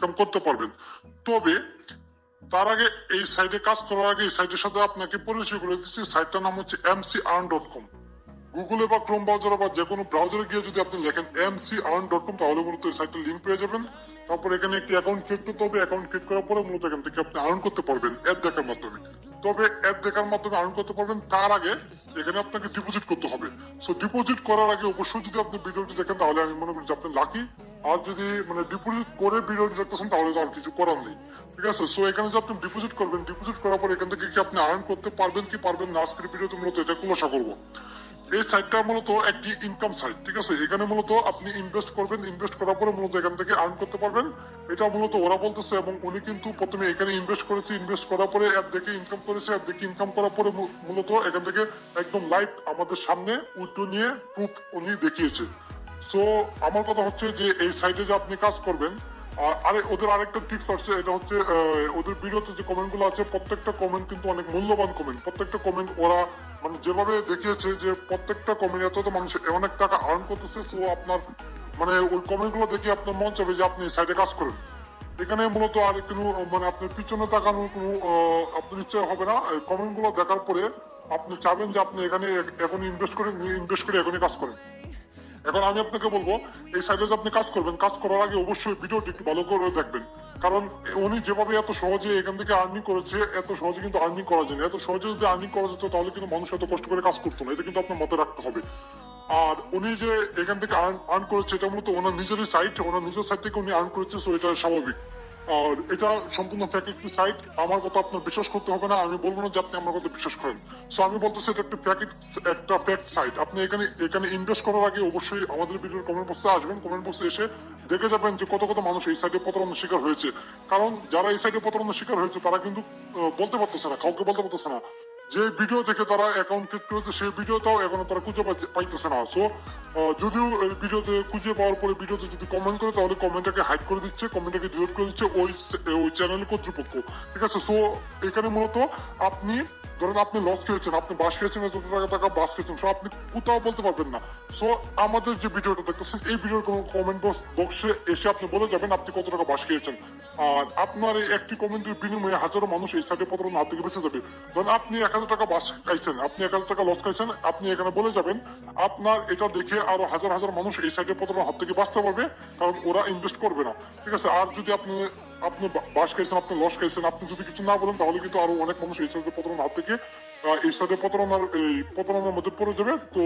Income করতে পারবেন। তবে তার আগে এই সাইটে কাজ করার আগে এই সাইটের সাথে আপনাকে পরিচয় করে দিচ্ছি। সাইটটার নাম হচ্ছে mcearn.com। গুগলে বা ক্রোম ব্রাউজারে বা যে কোনো ব্রাউজারে গিয়ে যদি আপনি লেখেন mcearn.com তাহলে মূলত এই সাইটের লিঙ্ক পেয়ে যাবেন। তারপর এখানে একটি অ্যাকাউন্ট ক্রিয়েট করতে হবে। অ্যাকাউন্ট ক্রিয়েট করার পরে মূলত এখান থেকে আপনি আর্ন করতে পারবেন অ্যাড দেখার মাধ্যমে। তবে অ্যাড দেখার মাধ্যমে আর্ন করতে পারবেন, তার আগে এখানে আপনাকে ডিপোজিট করতে হবে। সো ডিপোজিট করার আগে অবশ্যই যদি আপনি ভিডিওটি দেখেন তাহলে আমি মনে করি যে আপনি লাকি। আর যদি মানে ডিপোজিট করে ভিডিওটি দেখতেছেন তাহলে তো আর কিছু করার নেই, ঠিক আছে। সো এখানে যে আপনি ডিপোজিট করবেন, ডিপোজিট করার পর এখান থেকে কি আপনি আর্ন করতে পারবেন কি পারবেন না আজকের ভিডিওতে মূলত এটা খুলাসা করবো। এই সাইটটা মূলত একটি ইনকাম সাইট, ঠিক আছে। এখানে মূলত আপনি ইনভেস্ট করবেন, ইনভেস্ট করার পরে মূলত এখান থেকে আর্ন করতে পারবেন। এটা মূলত ওরা বলতেছে, এবং উনি কিন্তু প্রথমে এখানে ইনভেস্ট করেছে, ইনভেস্ট করার পরে অ্যাড দেখে ইনকাম করেছে, অ্যাড দেখে ইনকাম করার পরে মূলত এখান থেকে একদম লাইভ আমাদের সামনে উইথড্র নিয়ে প্রুফ উনি দেখিয়েছে। সো আমার কথা হচ্ছে যে এই সাইটে যে আপনি কাজ করবেন, আরে ওদের আরেকটা টিপস আছে, এটা হচ্ছে ওদের ভিডিওতে যে কমেন্ট গুলো আছে প্রত্যেকটা কমেন্ট কিন্তু অনেক মূল্যবান কমেন্ট। প্রত্যেকটা কমেন্ট ওরা মানে যেভাবে দেখিয়েছে যে প্রত্যেকটা কমেন্ট এত মানুষ অনেক টাকা আর্ন করতেছে। সো আপনার মানে ওই কমেন্ট গুলো দেখে আপনার মন চাবে যে আপনি সাইডে কাজ করেন। এখানে মূলত আর কোনো মানে আপনার পিছনে তাকানোর কোনো আপনার ইচ্ছা হবে না। কমেন্ট গুলো দেখার পরে আপনি চাবেন যে আপনি এখানে এখন ইনভেস্ট করে এখনই কাজ করেন। এখন আমি আপনাকে বলবো এই সাইডে যে আপনি কাজ করবেন, কাজ করার আগে অবশ্যই ভিডিওটি একটু ভালো করে দেখবেন। কারণ উনি যেভাবে এত সহজে এখান থেকে আর্নিং করেছে, এত সহজে কিন্তু আর্নিং করা যায় না। এত সহজে যদি আর্নিং করা যেত তাহলে কিন্তু মানুষ এত কষ্ট করে কাজ করতো না। এটা কিন্তু আপনার মাথায় রাখতে হবে। আর উনি যে এখান থেকে আর্ন করেছে এটা মূলত ওনার নিজেরই সাইট, ওনার নিজের সাইট থেকে উনি আর্ন করেছে। সো এটা স্বাভাবিক। আর এটা সম্পূর্ণ ফেক একটি সাইট। আমার কথা আপনার বিশ্বাস করতে হবে না, আমি বলবো না যে আপনি আমার কথা বিশ্বাস করেন। সো আমি বলতেছি এটা একটা ফেক সাইট। আপনি এখানে ইনভেস্ট করার আগে অবশ্যই আমাদের ভিডিওর কমেন্ট বক্সে আসবেন, কমেন্ট বক্সে এসে দেখে যাবেন যে কত কত মানুষ এই সাইটে প্রতারণার শিকার হয়েছে। কারণ যারা এই সাইটে প্রতারণার শিকার হয়েছে তারা কিন্তু বলতে পারতেছে না, কাউকে বলতে পারতেছে না। যে ভিডিও থেকে তারা অ্যাকাউন্ট ক্রিয়েট করেছে সেই ভিডিওটাও এখনো তারা খুঁজে পাইতেছে না। সো যদিও এই ভিডিওতে খুঁজে পাওয়ার পরে ভিডিওতে যদি কমেন্ট করে তাহলে কমেন্টটাকে হাইড করে দিচ্ছে, কমেন্টটাকে ডিলিট করে দিচ্ছে ওই চ্যানেলের কর্তৃপক্ষ, ঠিক আছে। সো এখানে মূলত আপনি ধরেন আপনি লস খেয়েছেন, আপনি বাস খেয়েছেন, যত টাকা বাস খেয়েছেন, সো আপনি কোথাও বলতে পারবেন না। সো আমাদের যে ভিডিওটা দেখতেছেন এই ভিডিওর কোনো কমেন্ট বক্সে এসে আপনি বলে যাবেন আপনি কত টাকা বাস খেয়েছেন। আর আপনার এই একটি কমেন্টের বিনিময়ে হাজারো মানুষ এই সাইডে প্রতারণা হাত থেকে বেঁচে যাবে। ধরেন আপনি 1,000 টাকা বাস খাইছেন, আপনি 1,000 টাকা লস খাইছেন, আপনি এখানে বলে যাবেন, আপনার এটা দেখে আরো হাজার হাজার মানুষ এই সাইডে প্রতারণা হাত থেকে বাঁচতে পারবে, কারণ ওরা ইনভেস্ট করবে না, ঠিক আছে। আর যদি আপনি বাস খাইছেন, আপনি লস খাইছেন, আপনি যদি কিছু না বলেন তাহলে কিন্তু আরো অনেক মানুষ এই সাইডে প্রতারণার হাত থেকে এই সাইডে প্রতারণার মধ্যে পড়ে যাবে। তো